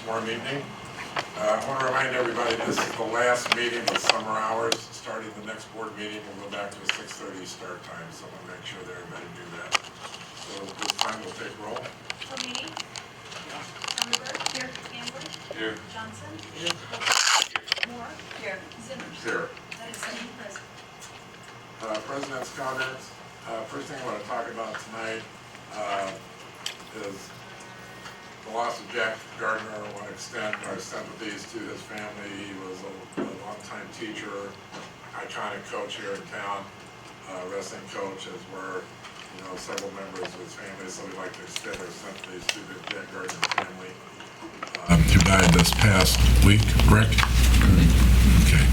warm evening. I want to remind everybody this is the last meeting of summer hours. Starting the next board meeting, we'll go back to a 6:30 start time, so I want to make sure that everybody knew that. So this time we'll take roll. Tomini. Thunderbird. Here. Gamble. Here. Johnson. Here. Moore. Here. Zimmers. Here. That is 7 present. President's comments. First thing I want to talk about tonight is the loss of Jack Gardner. I want to extend our sympathies to his family. He was a longtime teacher, iconic coach here in town, wrestling coach, as were several members of his family. So we'd like to extend our sympathies to the Jack Gardner family, who died this past week. Rick? Okay.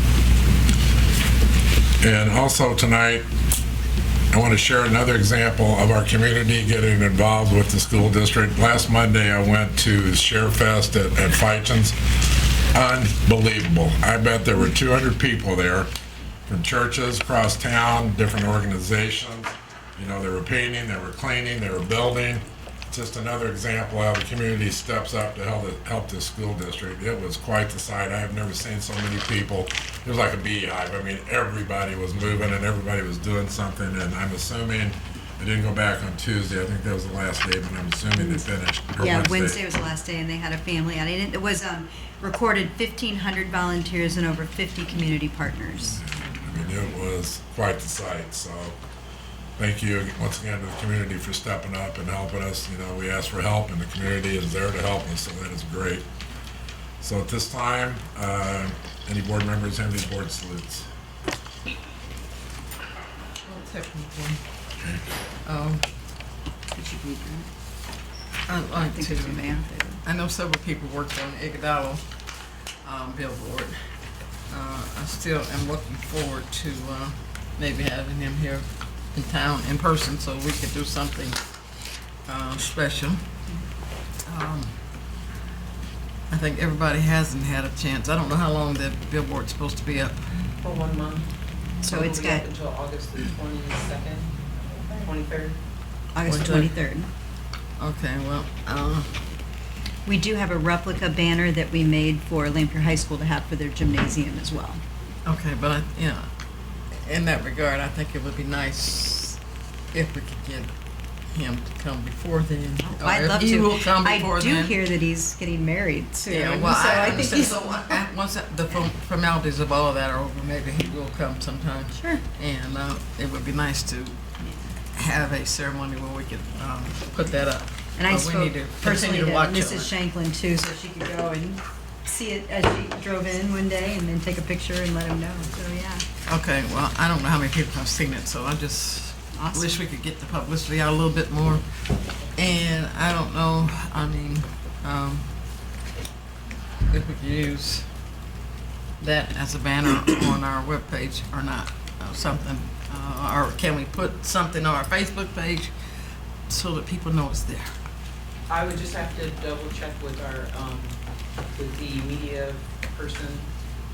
And also tonight, I want to share another example of our community getting involved with the school district. Last Monday, I went to Share Fest at Feitchen's. Unbelievable. I bet there were 200 people there from churches across town, different organizations. They were painting, they were cleaning, they were building. Just another example how the community steps up to help the school district. It was quite the sight. I have never seen so many people. It was like a beehive. I mean, everybody was moving and everybody was doing something. And I'm assuming, I didn't go back on Tuesday. I think that was the last day, but I'm assuming they finished. Yeah, Wednesday was the last day, and they had a family outing. It was recorded 1,500 volunteers and over 50 community partners. I mean, it was quite the sight. So thank you once again to the community for stepping up and helping us. We asked for help, and the community is there to help us, so that is great. So at this time, any board members have any board salutes? Technically. Okay. Did you read that? I'd I like think to. it's in there. I know several people worked on the Iguodala billboard. I still am looking forward to maybe having him here in town in person so we could do something special. I think everybody hasn't had a chance. I don't know how long the billboard's supposed to be up. For 1 month. So it's It'll be up got until August the 22nd, 23rd. August What's that? 23rd. Okay, well, We do have a replica banner that we made for Lampier High School to have for their gymnasium as well. okay, but in that regard, I think it would be nice if we could get him to come before then. Or I'd if love he to. will come I before do then. hear that he's getting married soon. Yeah, well, so I think understand. he's So once the formalities of all of that are over, maybe he will come sometime. sure. And it would be nice to have a ceremony where we could put that up. And I But we spoke need to personally continue to to watch Mrs. on it. Shanklin too, so she could go and see it as she drove in one day, and then take a picture and let him know. So yeah, Okay, well, I don't know how many people have seen it, so I just awesome. wish we could get the publicity out a little bit more. And I don't know, if we could use that as a banner on our webpage or not, something. Or can we put something on our Facebook page so that people know it's there? I would just have to double check with with the media person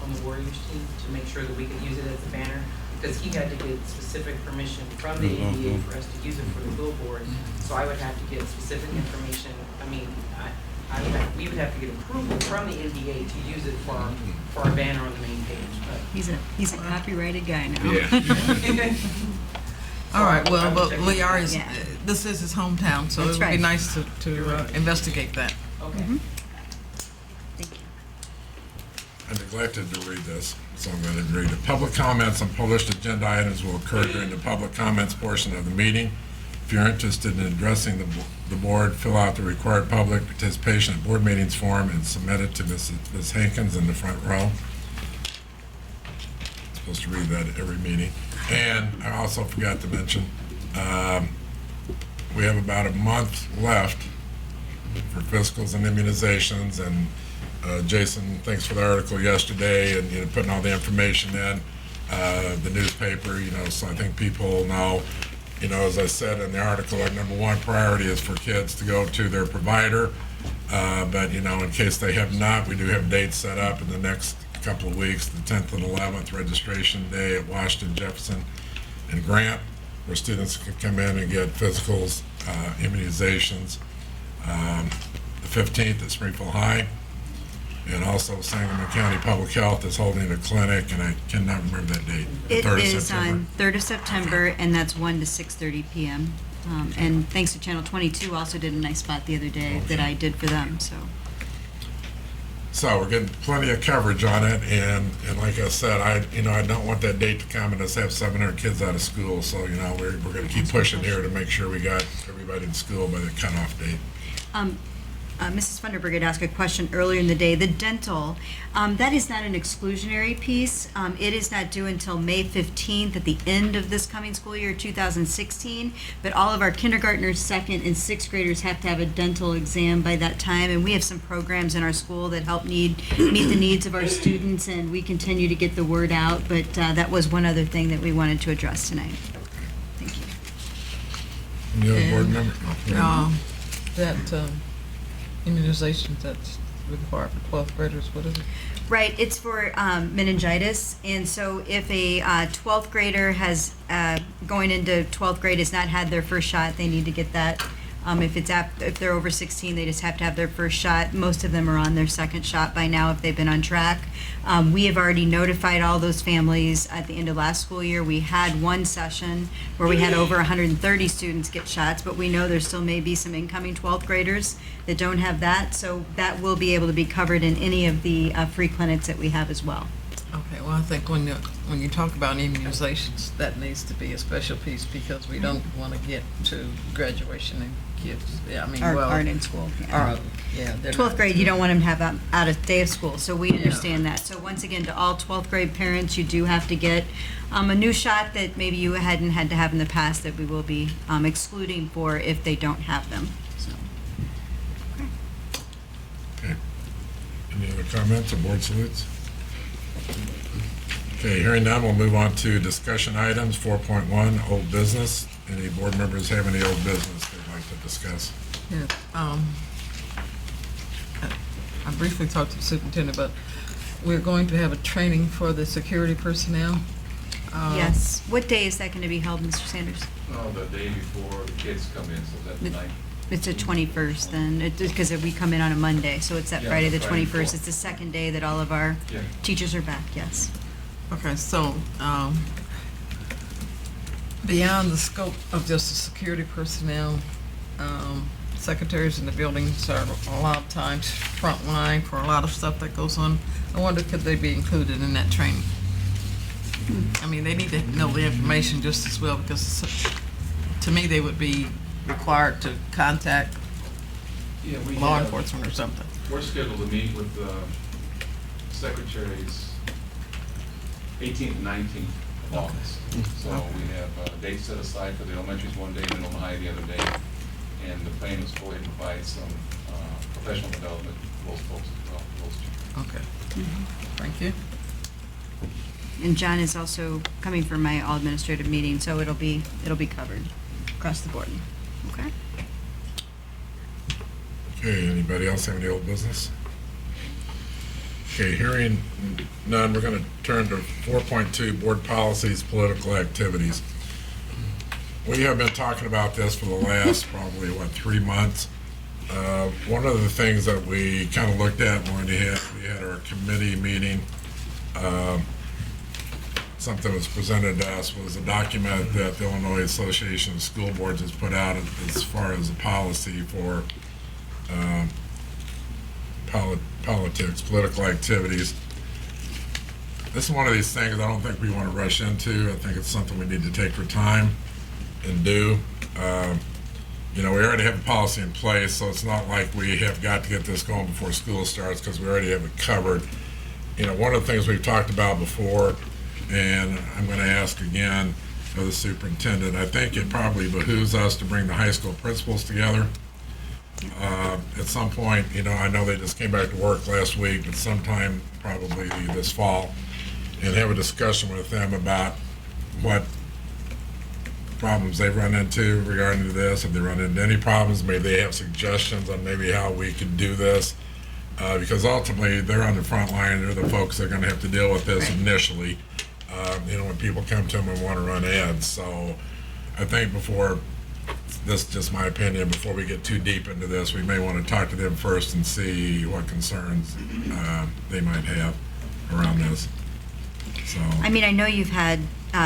on the Warriors team to make sure that we could use it as a banner, because he had to get specific permission from the NBA for us to use it for the billboard. So I would have to get specific information. I mean, we would have to get approval from the NBA to use it for our banner on the main page. But He's a copyrighted guy now. Yeah. All right, well, I would but check Lee with is, Yeah. this is his hometown, so it That's would be right. nice to investigate that. Okay. Mhm. Thank you. I neglected to read this, so I'm going to read it. Public comments on published agenda items will occur during the public comments portion of the meeting. If you're interested in addressing the board, fill out the required public participation at board meetings form and submit it to Ms. Hankins in the front row. Supposed to read that at every meeting. And I also forgot to mention, we have about a month left for physicals and immunizations, and Jason, thanks for the article yesterday and putting all the information in the newspaper, so I think people know, as I said in the article, our number one priority is for kids to go to their provider, but in case they have not, we do have dates set up in the next couple of weeks, the 10th and 11th, registration day at Washington, Jefferson, and Grant, where students can come in and get physicals, immunizations. The 15th at Springfield High, And also Sangamon County Public Health is holding a clinic, and I cannot remember that date. It 3rd of is September. on 3rd of September, and that's 1 to 6:30 p.m. And thanks to Channel 22, also did a nice spot the other day that I did for them, so. So we're getting plenty of coverage on it, and like I said, I don't want that date to come and us have 700 kids out of school. So we're going to keep pushing here to make sure we got everybody in school by the cutoff date. Mrs. Funderburg had asked a question earlier in the day. The dental, that is not an exclusionary piece. It is not due until May 15th at the end of this coming school year, 2016. But all of our kindergartners, 2nd and 6th graders have to have a dental exam by that time. And we have some programs in our school that help meet the needs of our students, and we continue to get the word out. But that was one other thing that we wanted to address tonight. Thank you. Any other board member? That immunizations that's required for 12th graders, what is it? Right, it's for meningitis, and so if a 12th grader has, going into 12th grade, has not had their first shot, they need to get that. If they're over 16, they just have to have their first shot. Most of them are on their second shot by now if they've been on track. We have already notified all those families at the end of last school year. We had one session where we had over 130 students get shots, but we know there still may be some incoming 12th graders that don't have that, so that will be able to be covered in any of the free clinics that we have as well. Okay, well, I think when you talk about immunizations, that needs to be a special piece because we don't want to get to graduation and kids, Aren't in school. Yeah. they're 12th not- grade, you don't want them to have out of day of school, so we understand that. So once again, to all 12th grade parents, you do have to get a new shot that maybe you hadn't had to have in the past that we will be excluding for if they don't have them. So. Okay. Any other comments or board salutes? Okay, hearing none, we'll move on to discussion items. 4.1, old business. Any board members have any old business they'd like to discuss? Yeah, I briefly talked to the superintendent, but we're going to have a training for the security personnel. Yes. What day is that going to be held, Mr. Sanders? No, the day before the kids come in, so that's the night. It's the 21st then, because we come in on a Monday, so it's that Yeah, Friday the the Friday 21st. before. It's the second day that all of our Yeah. teachers are back, yes. Okay, so, beyond the scope of just the security personnel, secretaries in the buildings are a lot of times frontline for a lot of stuff that goes on. I wonder, could they be included in that training? I mean, they need to know the information just as well, because to me, they would be required to contact Yeah, we law have- enforcement or something. We're scheduled to meet with the secretaries 18th and 19th of August. So we have a date set aside for the elementaries one day, middle and high the other day. And the plan is to go ahead and provide some professional development for those folks as well, for those children. Okay. Thank you. And John is also coming for my all administrative meeting, so it'll be covered across the board. Okay? Okay, anybody else have any old business? Okay, hearing none, we're going to turn to 4.2, board policies, political activities. We have been talking about this for the last probably, 3 months. One of the things that we kind of looked at when we had our committee meeting, something was presented to us was a document that the Illinois Association of School Boards has put out as far as a policy for politics, political activities. This is one of these things I don't think we want to rush into. I think it's something we need to take our time and do. We already have a policy in place, so it's not like we have got to get this going before school starts because we already have it covered. One of the things we've talked about before, and I'm going to ask again of the superintendent, I think it probably behooves us to bring the high school principals together. At some point, I know they just came back to work last week, but sometime probably this fall, and have a discussion with them about what problems they've run into regarding this. If they run into any problems, maybe they have suggestions on maybe how we could do this. Because ultimately, they're on the front line. They're the folks that are going to have to deal with this initially. When people come to them and want to run ads. So I think before this is just my opinion, before we get too deep into this, we may want to talk to them first and see what concerns they might have around this. So, I mean, I know you've had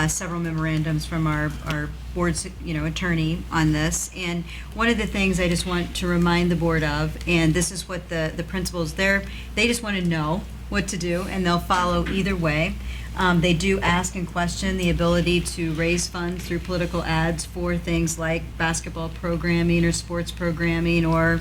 several memorandums from our board's, attorney on this, and one of the things I just want to remind the board of, and this is what the principals there, they just want to know what to do, and they'll follow either way. They do ask and question the ability to raise funds through political ads for things like basketball programming or sports programming or,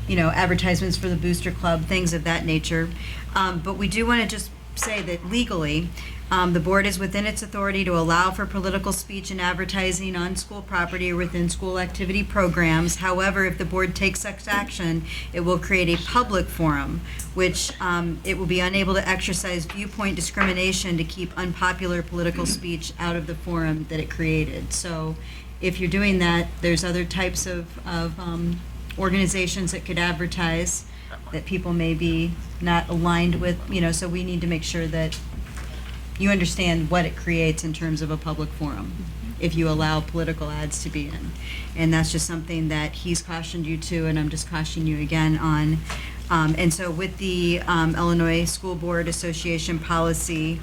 advertisements for the Booster Club, things of that nature. But we do want to just say that legally, the board is within its authority to allow for political speech and advertising on school property or within school activity programs. However, if the board takes such action, it will create a public forum, which it will be unable to exercise viewpoint discrimination to keep unpopular political speech out of the forum that it created. So if you're doing that, there's other types of organizations that could advertise that people may be not aligned with, so we need to make sure that you understand what it creates in terms of a public forum if you allow political ads to be in. And that's just something that he's cautioned you to, and I'm just cautioning you again on. And so with the Illinois School Board Association policy,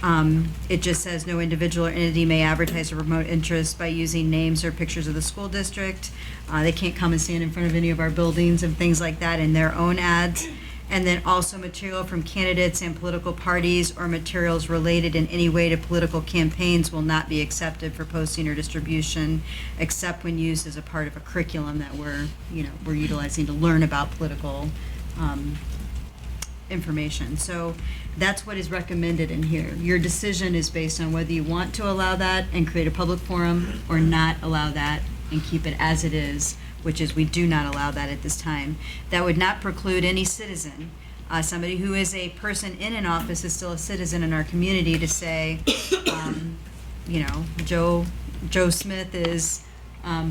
it just says no individual or entity may advertise or promote interest by using names or pictures of the school district. They can't come and stand in front of any of our buildings and things like that in their own ads. And then also material from candidates and political parties or materials related in any way to political campaigns will not be accepted for posting or distribution, except when used as a part of a curriculum that we're utilizing to learn about political information. So that's what is recommended in here. Your decision is based on whether you want to allow that and create a public forum or not allow that and keep it as it is, which is we do not allow that at this time. That would not preclude any citizen, somebody who is a person in an office is still a citizen in our community, to say, Joe Smith is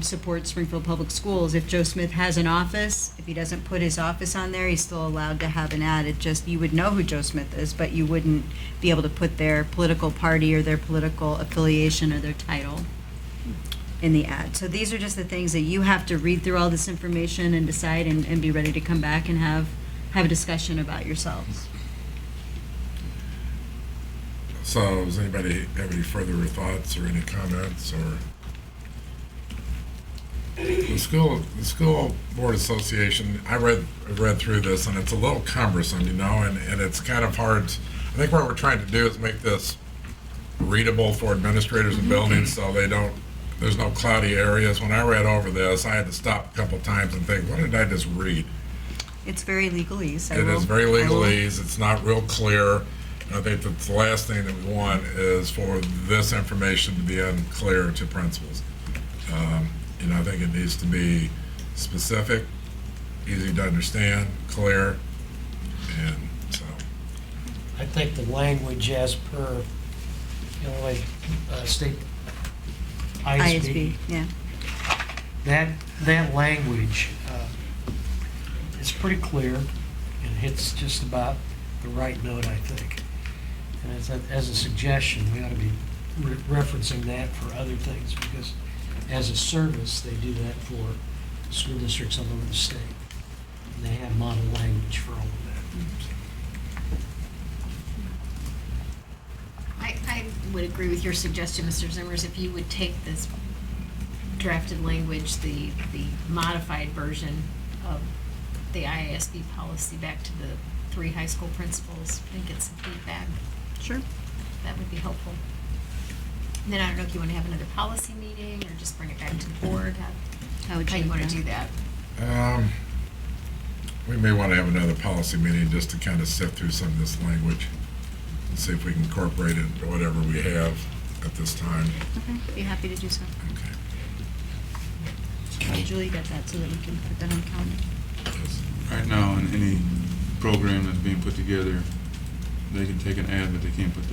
supports Springfield Public Schools. If Joe Smith has an office, if he doesn't put his office on there, he's still allowed to have an ad. It just, you would know who Joe Smith is, but you wouldn't be able to put their political party or their political affiliation or their title in the ad. So these are just the things that you have to read through all this information and decide and be ready to come back and have a discussion about yourselves. so does anybody have any further thoughts or any comments or? The school board association, I read through this, and it's a little cumbersome, and it's kind of hard. I think what we're trying to do is make this readable for administrators and buildings, so there's no cloudy areas. When I read over this, I had to stop a couple times and think, what did I just read? It's very legalese. It is very legalese. It's not real clear. And I think that the last thing that we want is for this information to be unclear to principals. I think it needs to be specific, easy to understand, clear, and so. I think the language as per Illinois State ISB, yeah. that language is pretty clear and hits just about the right note, I think. And as a suggestion, we ought to be referencing that for other things, because as a service, they do that for school districts all over the state. And they have model language for all of that. I would agree with your suggestion, Mr. Zimmers, if you would take this drafted language, the modified version of the IASB policy back to the 3 high school principals and get some feedback. Sure. That would be helpful. And then I don't know if you want to have another policy meeting or just bring it back to the board. How you want to do that? We may want to have another policy meeting just to kind of sift through some of this language and see if we can incorporate it into whatever we have at this time. Okay, be happy to do so. Okay. Julie got that so that we can put that on calendar. Right now, in any program that's being put together, they can take an ad, but they can't put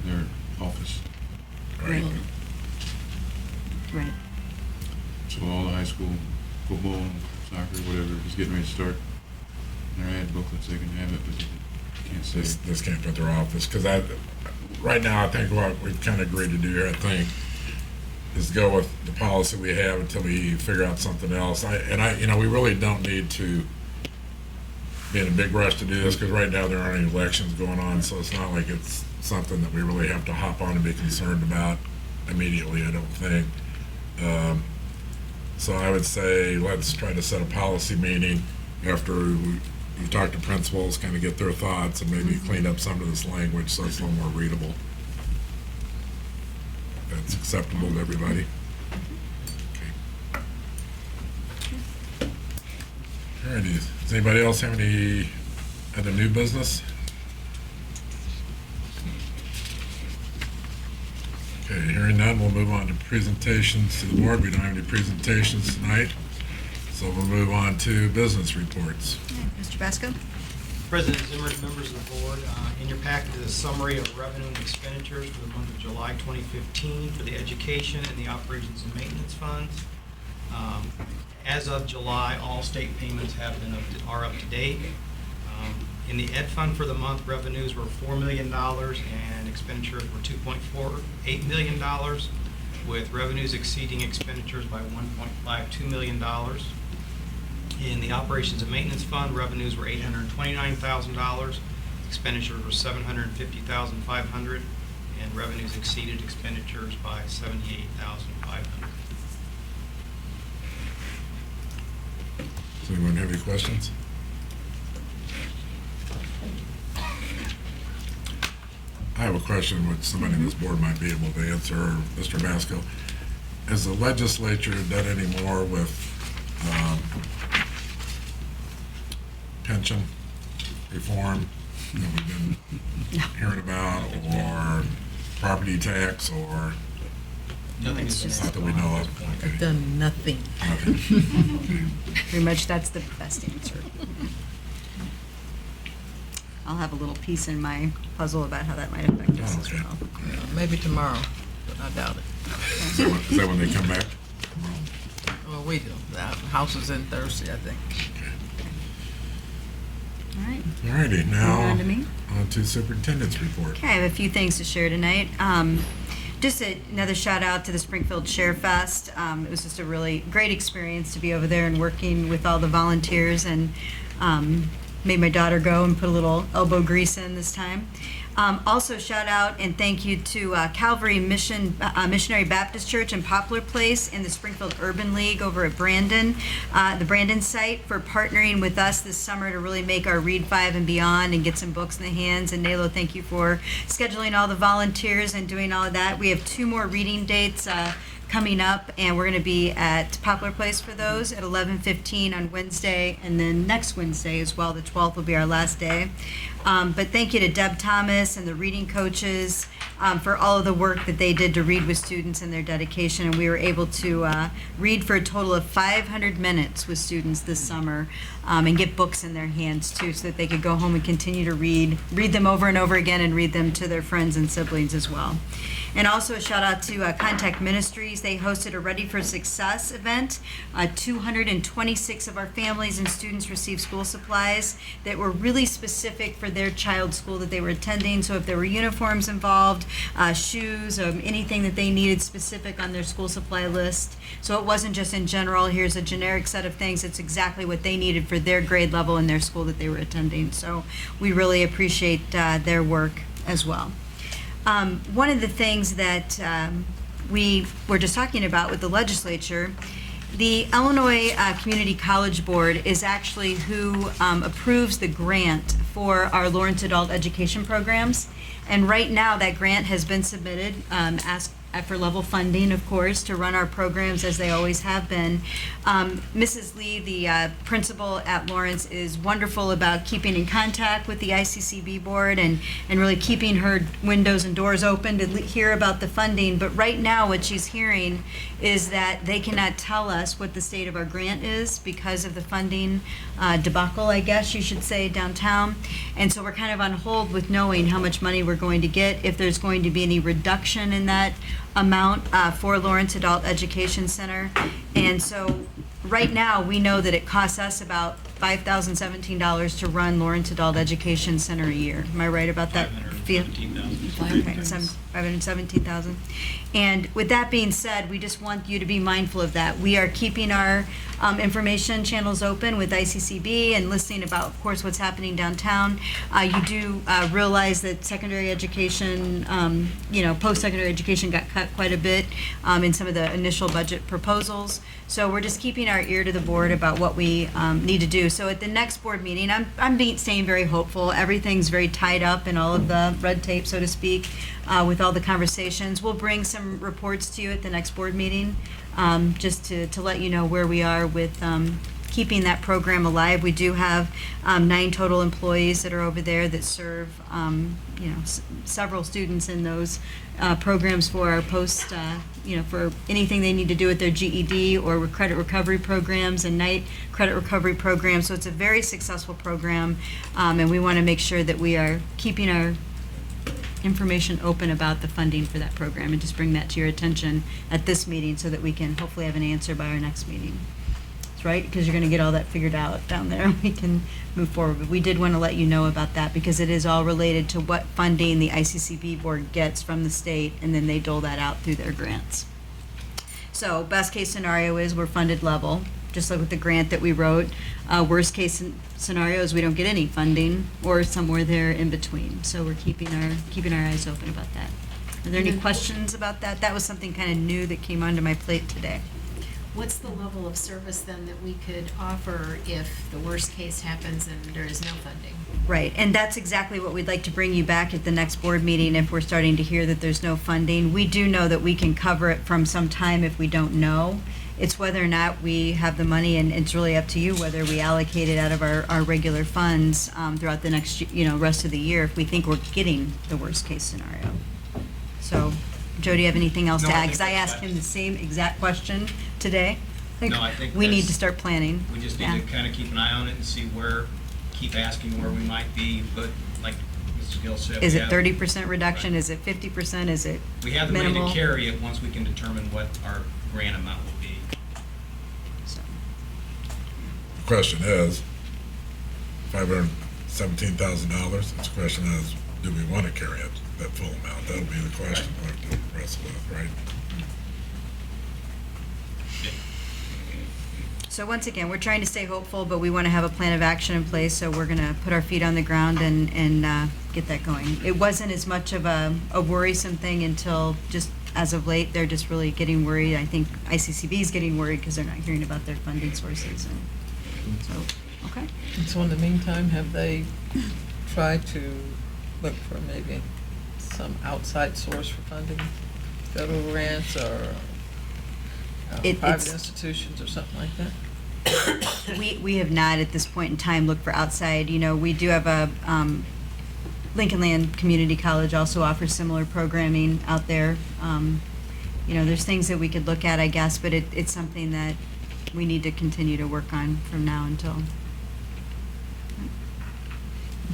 their office. Right. Right. So all the high school football, soccer, whatever, is getting ready to start their ad booklets. They can have it, but they can't say. This can't put their office, because right now I think what we've kind of agreed to do here, I think is go with the policy we have until we figure out something else. We really don't need to be in a big rush to do this, because right now there aren't any elections going on, so it's not like it's something that we really have to hop on and be concerned about immediately, I don't think. So I would say let's try to set a policy meeting after we talk to principals, kind of get their thoughts, and maybe clean up some of this language so it's a little more readable. That's acceptable to everybody. All righty. Does anybody else have any other new business? Okay, hearing none, we'll move on to presentations to the board. We don't have any presentations tonight, so we'll move on to business reports. Mr. Basco? President Zimmer, members of the board, in your packet is a summary of revenue and expenditures for the month of July 2015 for the education and the operations and maintenance funds. As of July, all state payments are up to date. In the ed fund for the month, revenues were $4 million and expenditures were $2.48 million, with revenues exceeding expenditures by $1.52 million. In the operations and maintenance fund, revenues were $829,000, expenditures were $750,500, and revenues exceeded expenditures by $78,500. Does anyone have any questions? I have a question which somebody in this board might be able to answer, Mr. Masco. Has the legislature done any more with pension reform that we've been hearing about, or property tax, or Nothing It's has just- been not that we know of? Okay. Done nothing. Nothing. Pretty much that's the best answer. I'll have a little piece in my puzzle about how that might affect us as Okay. well. Maybe tomorrow, but I doubt it. Is that when they come back? Well, we do. The house is in Thursday, I think. All right. All righty, now on to me. on to superintendent's report. Okay, I have a few things to share tonight. Just another shout out to the Springfield Share Fest. It was just a really great experience to be over there and working with all the volunteers, and made my daughter go and put a little elbow grease in this time. Also, shout out and thank you to Calvary Missionary Baptist Church in Poplar Place and the Springfield Urban League over at Brandon, the Brandon site, for partnering with us this summer to really make our Read 5 and Beyond and get some books in the hands. And Nalo, thank you for scheduling all the volunteers and doing all of that. We have 2 more reading dates coming up, and we're going to be at Poplar Place for those at 11:15 on Wednesday, and then next Wednesday as well, the 12th, will be our last day. But thank you to Deb Thomas and the reading coaches for all of the work that they did to read with students and their dedication. And we were able to read for a total of 500 minutes with students this summer, and get books in their hands too, so that they could go home and continue to read them over and over again, and read them to their friends and siblings as well. And also a shout out to Contact Ministries. They hosted a Ready for Success event. 226 of our families and students received school supplies that were really specific for their child's school that they were attending. So if there were uniforms involved, shoes, anything that they needed specific on their school supply list. So it wasn't just in general, here's a generic set of things. It's exactly what they needed for their grade level in their school that they were attending. So we really appreciate their work as well. One of the things that we were just talking about with the legislature, the Illinois Community College Board is actually who approves the grant for our Lawrence Adult Education programs. And right now, that grant has been submitted, asked for level funding, of course, to run our programs as they always have been. Mrs. Lee, the principal at Lawrence, is wonderful about keeping in contact with the ICCB board and really keeping her windows and doors open to hear about the funding. But right now, what she's hearing is that they cannot tell us what the state of our grant is because of the funding debacle, I guess you should say, downtown. And so we're kind of on hold with knowing how much money we're going to get, if there's going to be any reduction in that amount for Lawrence Adult Education Center. And so right now, we know that it costs us about $5,017 to run Lawrence Adult Education Center a year. Am I right about that? Feel- 17,000. Okay, 517,000. And with that being said, we just want you to be mindful of that. We are keeping our information channels open with ICCB and listening about, of course, what's happening downtown. You do realize that secondary education, post-secondary education got cut quite a bit in some of the initial budget proposals. So we're just keeping our ear to the board about what we need to do. So at the next board meeting, I'm staying very hopeful. Everything's very tied up in all of the red tape, so to speak, with all the conversations. We'll bring some reports to you at the next board meeting, just to let you know where we are with keeping that program alive. We do have 9 total employees that are over there that serve, several students in those programs for our post, for anything they need to do with their GED or with credit recovery programs and night credit recovery programs. So it's a very successful program, and we want to make sure that we are keeping our information open about the funding for that program and just bring that to your attention at this meeting so that we can hopefully have an answer by our next meeting. That's right, because you're going to get all that figured out down there. We can move forward. But we did want to let you know about that because it is all related to what funding the ICCB board gets from the state, and then they dole that out through their grants. So best case scenario is we're funded level, just like with the grant that we wrote. Worst case scenario is we don't get any funding or somewhere there in between. So we're keeping our eyes open about that. Are there any questions about that? That was something kind of new that came onto my plate today. What's the level of service then that we could offer if the worst case happens and there is no funding? Right, and that's exactly what we'd like to bring you back at the next board meeting if we're starting to hear that there's no funding. We do know that we can cover it from some time if we don't know. It's whether or not we have the money, and it's really up to you whether we allocate it out of our regular funds throughout the next, rest of the year if we think we're getting the worst case scenario. So, Joe, do you have anything else No, to I add? think Because I that's asked fine. him the same exact question today. No, I think we need that's- to start planning. We just Yeah. need to kind of keep an eye on it and see keep asking where we might be, but like Mrs. Gill said. Is we it have- 30% reduction? Right. Is it 50%? Is it We have the money minimal? to carry it once we can determine what our grant amount will be. So, The question is, $517,000, the question is, do we want to carry it, that full amount? That'll be the question we'll have to wrestle with, right? So once again, we're trying to stay hopeful, but we want to have a plan of action in place, so we're going to put our feet on the ground and get that going. It wasn't as much of a worrisome thing until just as of late, they're just really getting worried. I think ICCB is getting worried because they're not hearing about their funding sources. And so, okay. And so in the meantime, have they tried to look for maybe some outside source for funding, federal grants or private it's- institutions or something like that? We have not at this point in time looked for outside. We do have a Lincoln Land Community College also offers similar programming out there. There's things that we could look at, I guess, but it's something that we need to continue to work on from now until.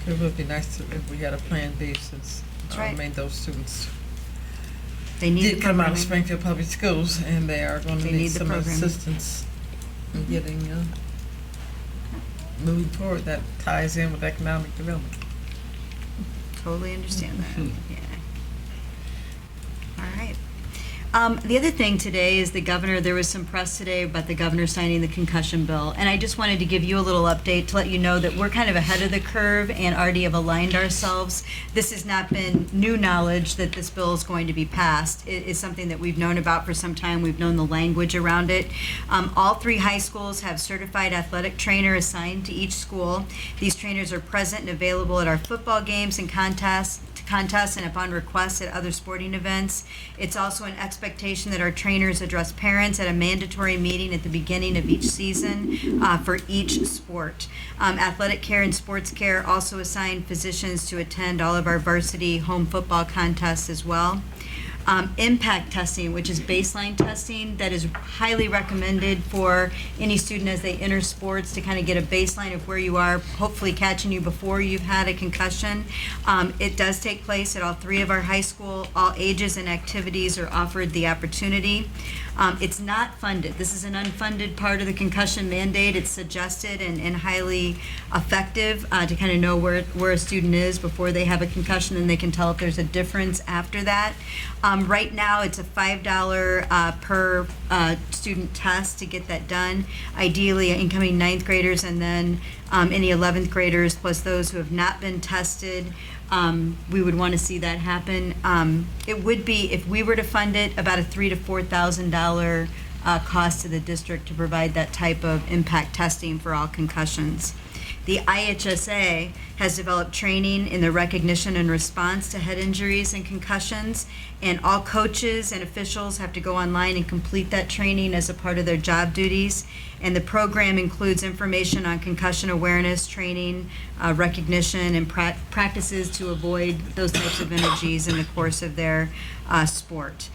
It would be nice if we had a plan B since That's right. those students They need did the come out of programming. Springfield Public Schools and they are going to They need need the some programming. assistance in getting moving forward. That ties in with economic development. Totally understand that. Yeah. All right. The other thing today is there was some press today about the governor signing the concussion bill. And I just wanted to give you a little update to let you know that we're kind of ahead of the curve and already have aligned ourselves. This has not been new knowledge that this bill is going to be passed. It is something that we've known about for some time. We've known the language around it. All 3 high schools have certified athletic trainer assigned to each school. These trainers are present and available at our football games and contests and upon request at other sporting events. It's also an expectation that our trainers address parents at a mandatory meeting at the beginning of each season for each sport. Athletic care and sports care also assign physicians to attend all of our varsity home football contests as well. impact testing, which is baseline testing that is highly recommended for any student as they enter sports to kind of get a baseline of where you are, hopefully catching you before you've had a concussion. It does take place at all 3 of our high school. All ages and activities are offered the opportunity. It's not funded. This is an unfunded part of the concussion mandate. It's suggested and highly effective to kind of know where a student is before they have a concussion, and they can tell if there's a difference after that. Right now, it's a $5 per student test to get that done. Ideally, incoming 9th graders and then any 11th graders, plus those who have not been tested. We would want to see that happen. It would be, if we were to fund it, about a $3,000 to $4,000 cost to the district to provide that type of impact testing for all concussions. The IHSA has developed training in the recognition and response to head injuries and concussions, and all coaches and officials have to go online and complete that training as a part of their job duties. And the program includes information on concussion awareness, training, recognition, and practices to avoid those types of injuries in the course of their sport.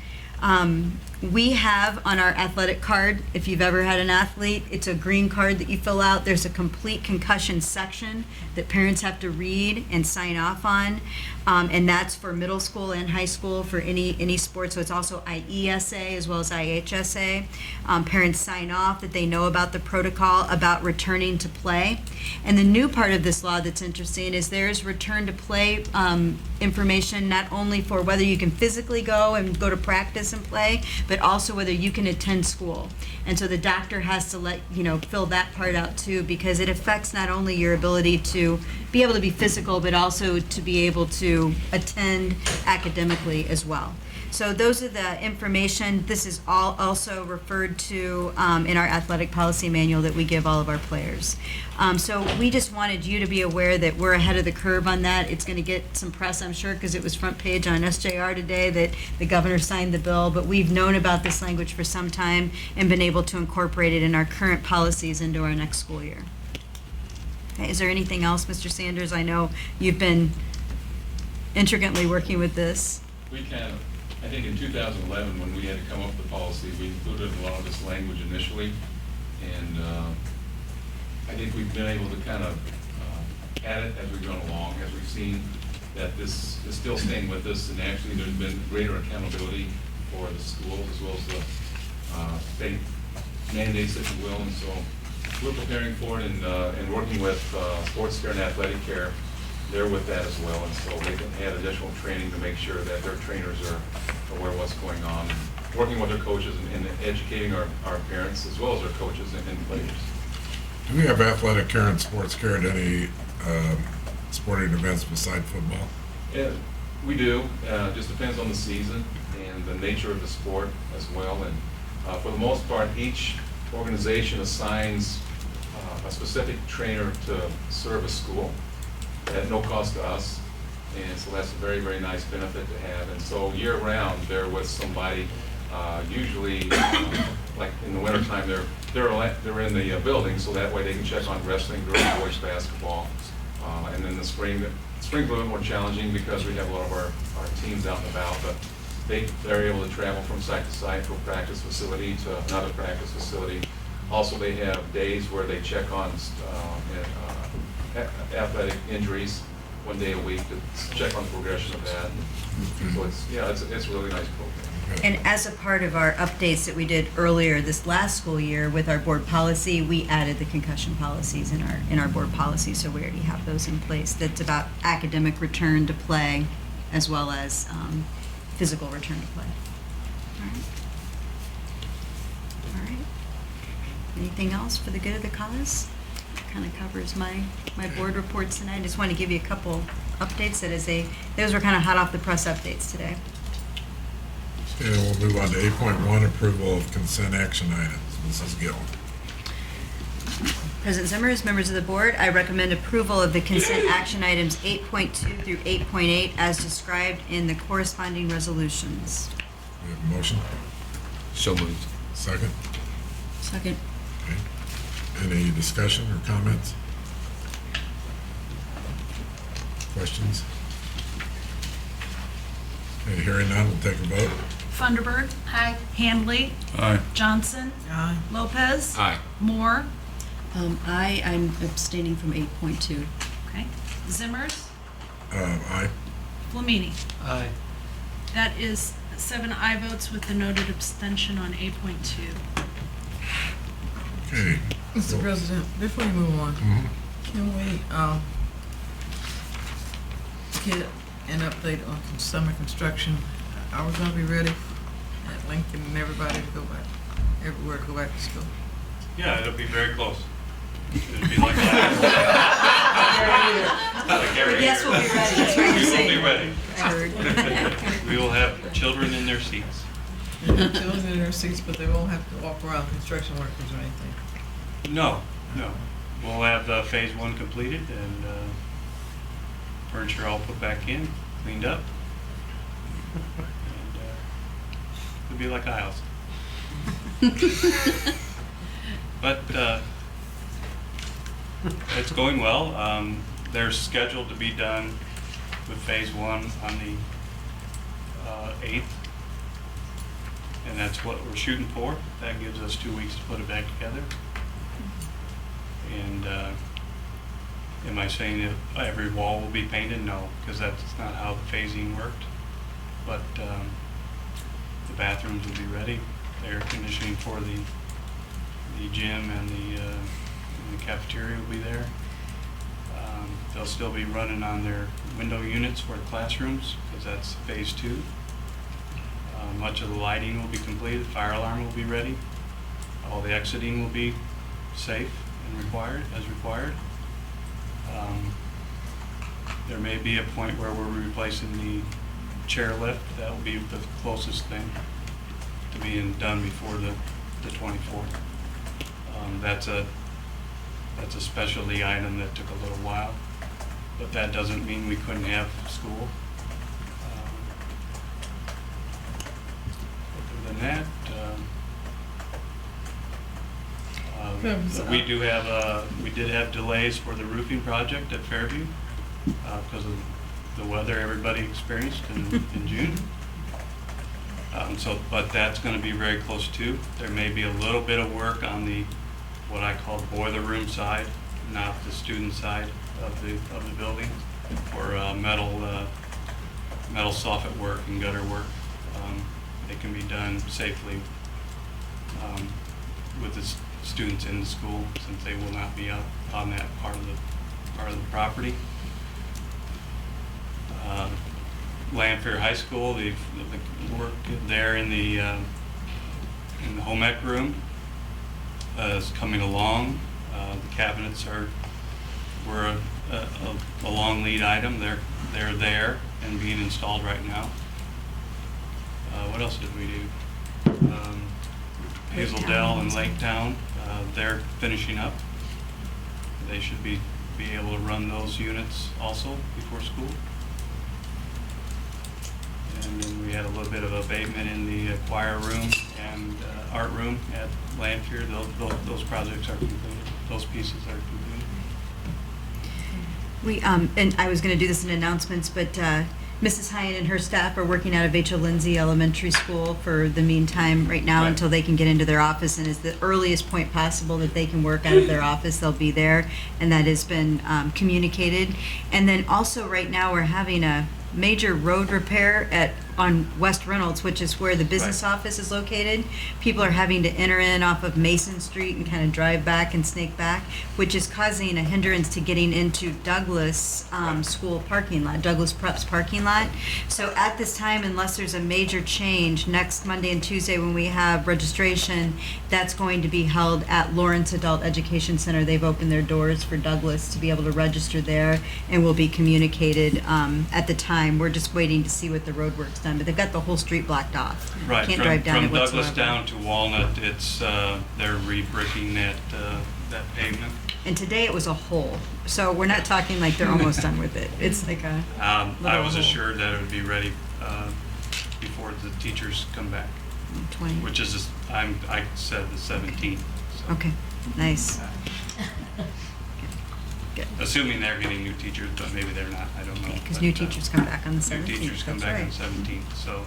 We have on our athletic card, if you've ever had an athlete, it's a green card that you fill out. There's a complete concussion section that parents have to read and sign off on. And that's for middle school and high school for any sport. So it's also IESA as well as IHSA. Parents sign off that they know about the protocol about returning to play. And the new part of this law that's interesting is there's return to play information, not only for whether you can physically go and go to practice and play, but also whether you can attend school. And so the doctor has to fill that part out too, because it affects not only your ability to be able to be physical, but also to be able to attend academically as well. So those are the information. This is all also referred to in our athletic policy manual that we give all of our players. So we just wanted you to be aware that we're ahead of the curve on that. It's going to get some press, I'm sure, because it was front page on SJR today that the governor signed the bill, but we've known about this language for some time and been able to incorporate it in our current policies into our next school year. Okay, is there anything else, Mr. Sanders? I know you've been intricately working with this. We I think in 2011, when we had to come up with the policy, we included a lot of this language initially, and I think we've been able to kind of add it as we've gone along, as we've seen that this is still staying with us, and actually there's been greater accountability for the schools as well as the state mandates, if you will, and so we're preparing for it and working with sports care and athletic care. They're with that as well, and so they can add additional training to make sure that their trainers are aware of what's going on, and working with their coaches and educating our parents as well as our coaches and players. Do we have athletic care and sports care at any sporting events beside football? Yeah, we do. Just depends on the season and the nature of the sport as well. And for the most part, each organization assigns a specific trainer to serve a school at no cost to us, and so that's a very, very nice benefit to have. And so year-round, they're with somebody, usually, like in the wintertime, they're in the building, so that way they can check on wrestling, girls, boys basketball. And then the spring's a little more challenging because we have a lot of our teams out and about, but they're able to travel from site to site, from practice facility to another practice facility. Also, they have days where they check on athletic injuries 1 day a week to check on the progression of that. So it's a really nice program. And as a part of our updates that we did earlier this last school year with our board policy, we added the concussion policies in our board policy, so we already have those in place. That's about academic return to play as well as physical return to play. All right. Anything else for the good of the cause? Kind of covers my board reports tonight. I just want to give you a couple updates those were kind of hot off the press updates today. Okay, we'll move on to 8.1, approval of consent action items. Mrs. Gill. President Zimmer, members of the board, I recommend approval of the consent action items 8.2 through 8.8 as described in the corresponding resolutions. We have a motion? So moved. Second? Second. Okay. Any discussion or comments? Okay, hearing none, we'll take a vote. Funderburg. Aye. Handley. Aye. Johnson. Aye. Lopez. Aye. Moore. I'm abstaining from 8.2. Okay. Zimmers. Aye. Flamini. Aye. That is 7 aye votes with the noted abstention on 8.2. Okay. Mr. President, before you move on, Mhm. can we, get an update on summer construction? Are we gonna be ready at Lincoln and everybody to go back, everywhere to go back to school? Yeah, it'll be very close. It'll be like that. Like every Yes, year. we'll be ready, that's what you're We will saying. be ready. I heard. We will have children in their seats. Children in their seats, but they won't have to walk around, construction workers or anything. No, no. We'll have phase 1 completed and furniture all put back in, cleaned up. And it'll be like a house. But it's going well. They're scheduled to be done with phase 1 on the 8th. And that's what we're shooting for. That gives us 2 weeks to put it back together. And am I saying that every wall will be painted? No, because that's not how the phasing worked. But the bathrooms will be ready. The air conditioning for the gym and the cafeteria will be there. They'll still be running on their window units for the classrooms because that's phase 2. Much of the lighting will be completed. Fire alarm will be ready. All the exiting will be safe and required as required. There may be a point where we're replacing the chairlift. That will be the closest thing to being done before the 24th. That's a specialty item that took a little while, but that doesn't mean we couldn't have school. Other than that, we did have delays for the roofing project at Fairview because of the weather everybody experienced in June. But that's going to be very close too. There may be a little bit of work on the what I call boiler room side, not the student side of the building, or metal soffit work and gutter work. It can be done safely with the students in the school, since they will not be out on that part of the property. Lanphier High School, the work there in the home ec room is coming along. The cabinets were a long lead item. They're there and being installed right now. What else did we do? Hazeldale and Laketown, they're finishing up. They should be able to run those units also before school. And then we had a little bit of abatement in the choir room and art room at Lanphier. Those projects are completed. Those pieces are completed. We, and I was going to do this in announcements, but Mrs. Hyen and her staff are working out of H.O. Lindsay Elementary School for the meantime right now Right. until they can get into their office, and is the earliest point possible that they can work out of their office, they'll be there, and that has been communicated. And then also right now, we're having a major road repair on West Reynolds, which is where the business Right. office is located. People are having to enter in off of Mason Street and kind of drive back and snake back, which is causing a hindrance to getting into Douglas School parking lot, Douglas Prep's parking lot. So at this time, unless there's a major change, next Monday and Tuesday when we have registration, that's going to be held at Lawrence Adult Education Center. They've opened their doors for Douglas to be able to register there, and will be communicated at the time. We're just waiting to see what the road work's done, but they've got the whole street blocked off. Right, Can't drive down it from Douglas whatsoever. down to Walnut, it's they're re-bricking that pavement. And today it was a hole, so we're not talking like they're almost done with it. It's like a I little was hole. assured that it would be ready before the teachers come back, 20. which is I said the 17th. So. Okay, nice. Good. assuming they're getting new teachers, but maybe they're not, I don't know. Because But, new teachers come back on the 17th. New teachers come That's back on right. 17th, so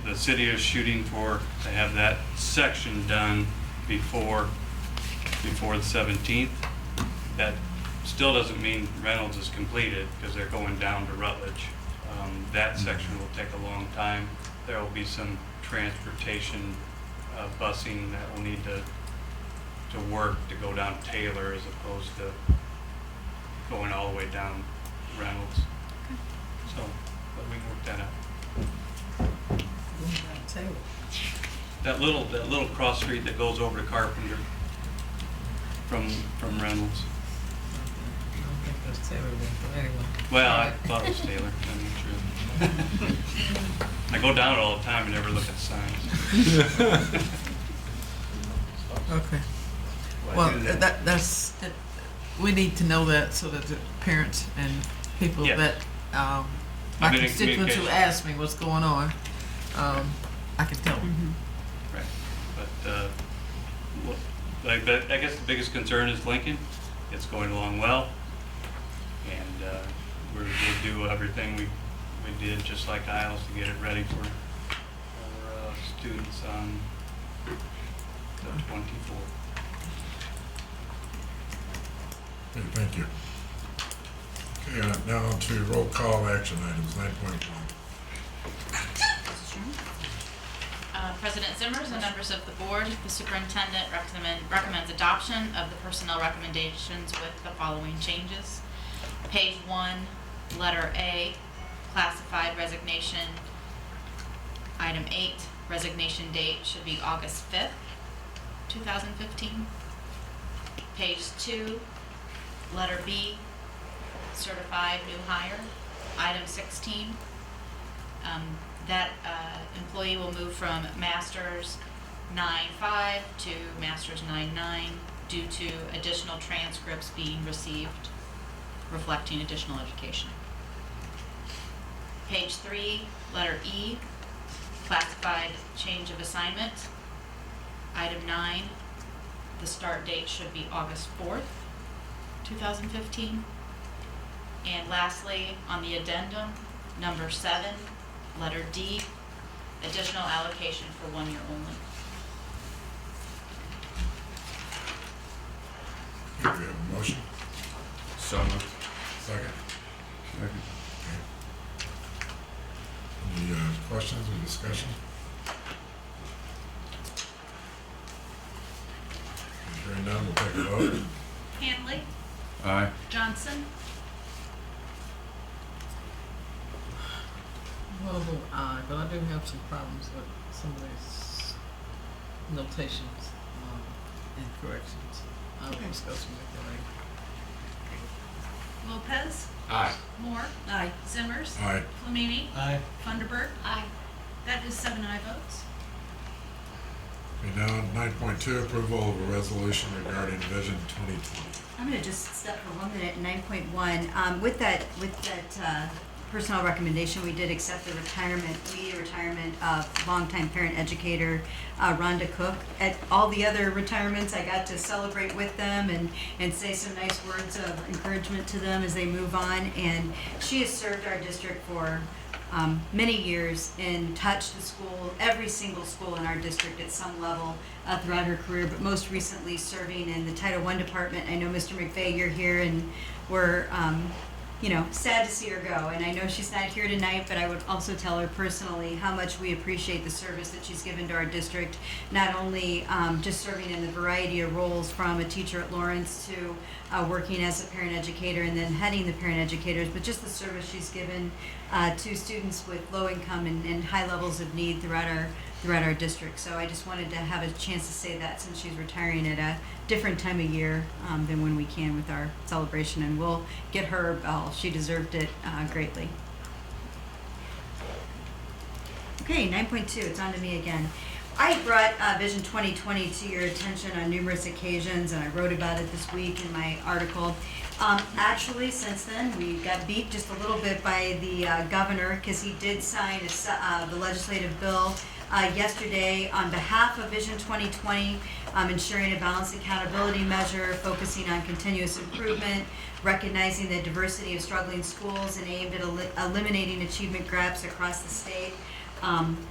the city is shooting for, to have that section done before the 17th. That still doesn't mean Reynolds is completed, because they're going down to Rutledge. That section will take a long time. There will be some transportation, busing that will need to work to go down Taylor as opposed to going all the way down Reynolds. So, but we can work that out. Taylor. That little cross street that goes over to Carpenter from Reynolds. I don't think that's Taylor then, but anyway. Well, I Alright. thought it was Taylor, I'm not sure. I go down it all the time and never look at signs. Okay. Well, that's, we need to know that so that the parents and people Yeah. that, my I've been in constituents who communication. ask me what's going on, I can tell them. Right, but, I guess the biggest concern is Lincoln. It's going along well, and we'll do everything we did, just like Isles, to get it ready for students on the 24th. Okay, thank you. Okay, now to roll call action items, 9.1. President Zimmers and members of the board, the superintendent recommends adoption of the personnel recommendations with the following changes. Page 1, letter A, classified resignation. Item 8, resignation date should be August 5th, 2015. Page 2, letter B, certified new hire. Item 16, that employee will move from Masters 9.5 to Masters 9.9 due to additional transcripts being received reflecting additional education. Page 3, letter E, classified change of assignment. Item 9, the start date should be August 4th, 2015. And lastly, on the addendum, number 7, letter D, additional allocation for 1 year only. Okay, we have a motion, So moved. second. Second. Any questions or discussion? Hearing none, we'll take a vote. Hanley, Aye. Johnson, Well, but I do have some problems with some of these notations, and corrections. I will discuss them with you later. Lopez, Aye. Moore, Aye. Zimmers, Aye. Flamini, Aye. Funderburk. Aye. That is 7 aye votes. Okay, now 9.2, approval of a resolution regarding Vision 2020. I'm going to just step for 1 minute, 9.1. With that personnel recommendation, we did accept the immediate retirement of longtime parent educator Rhonda Cook. At all the other retirements, I got to celebrate with them and say some nice words of encouragement to them as they move on. And she has served our district for many years and touched the school, every single school in our district at some level throughout her career, but most recently serving in the Title I department. I know, Mr. McVeigh, you're here, and we're sad to see her go. And I know she's not here tonight, but I would also tell her personally how much we appreciate the service that she's given to our district, not only just serving in the variety of roles from a teacher at Lawrence to working as a parent educator and then heading the parent educators, but just the service she's given to students with low income and high levels of need throughout our district. So I just wanted to have a chance to say that, since she's retiring at a different time of year than when we can with our celebration, and we'll get her a bell. She deserved it greatly. Okay, 9.2, it's on to me again. I brought Vision 2020 to your attention on numerous occasions, and I wrote about it this week in my article. Actually, since then, we got beat just a little bit by the governor, because he did sign the legislative bill yesterday on behalf of Vision 2020, ensuring a balanced accountability measure, focusing on continuous improvement, recognizing the diversity of struggling schools, and aimed at eliminating achievement gaps across the state.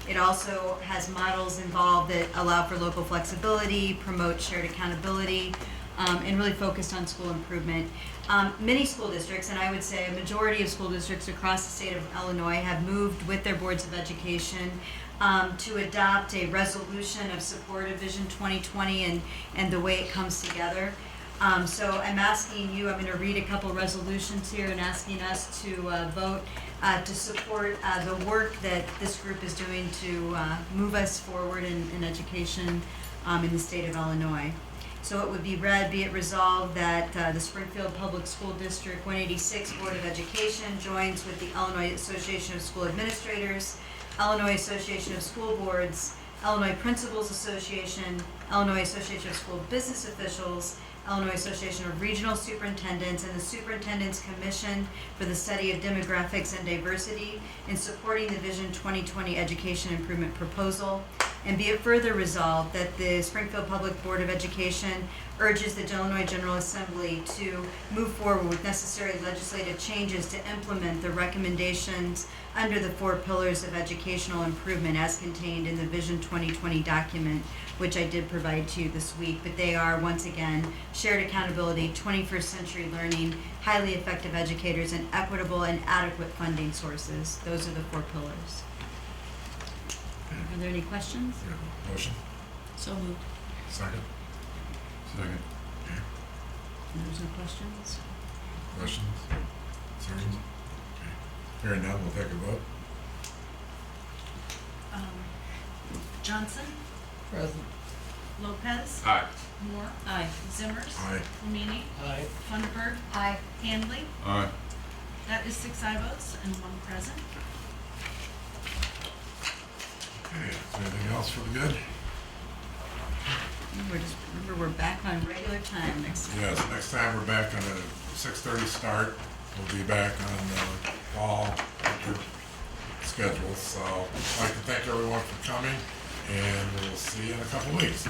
It also has models involved that allow for local flexibility, promote shared accountability, and really focused on school improvement. Many school districts, and I would say a majority of school districts across the state of Illinois, have moved with their boards of education to adopt a resolution of support of Vision 2020 and the way it comes together. So I'm asking you, I'm going to read a couple resolutions here and asking us to vote to support the work that this group is doing to move us forward in education in the state of Illinois. So it would be read, be it resolved that the Springfield Public School District 186 Board of Education joins with the Illinois Association of School Administrators, Illinois Association of School Boards, Illinois Principals Association, Illinois Association of School Business Officials, Illinois Association of Regional Superintendents, and the Superintendent's Commission for the Study of Demographics and Diversity in supporting the Vision 2020 Education Improvement Proposal. And be it further resolved that the Springfield Public Board of Education urges the Illinois General Assembly to move forward with necessary legislative changes to implement the recommendations under the 4 pillars of educational improvement as contained in the Vision 2020 document, which I did provide to you this week. But they are, once again, shared accountability, 21st century learning, highly effective educators, and equitable and adequate funding sources. Those are the 4 pillars. Are there any questions? We have a motion? So moved. Second? Second. There's no questions? Questions? Concerns? Okay. Hearing none, we'll take a vote. Johnson, Present. Lopez, Aye. Moore, Aye. Zimmers, Aye. Ramini, Aye. Funderburg, Aye. Handley. Aye. That is 6 aye votes and 1 present. Okay, is there anything else for the good? Remember, we're back on regular time next time. Yes, next time we're back on a 6:30 start. We'll be back on the fall winter schedule. So I'd like to thank everyone for coming, and we'll see you in a couple weeks.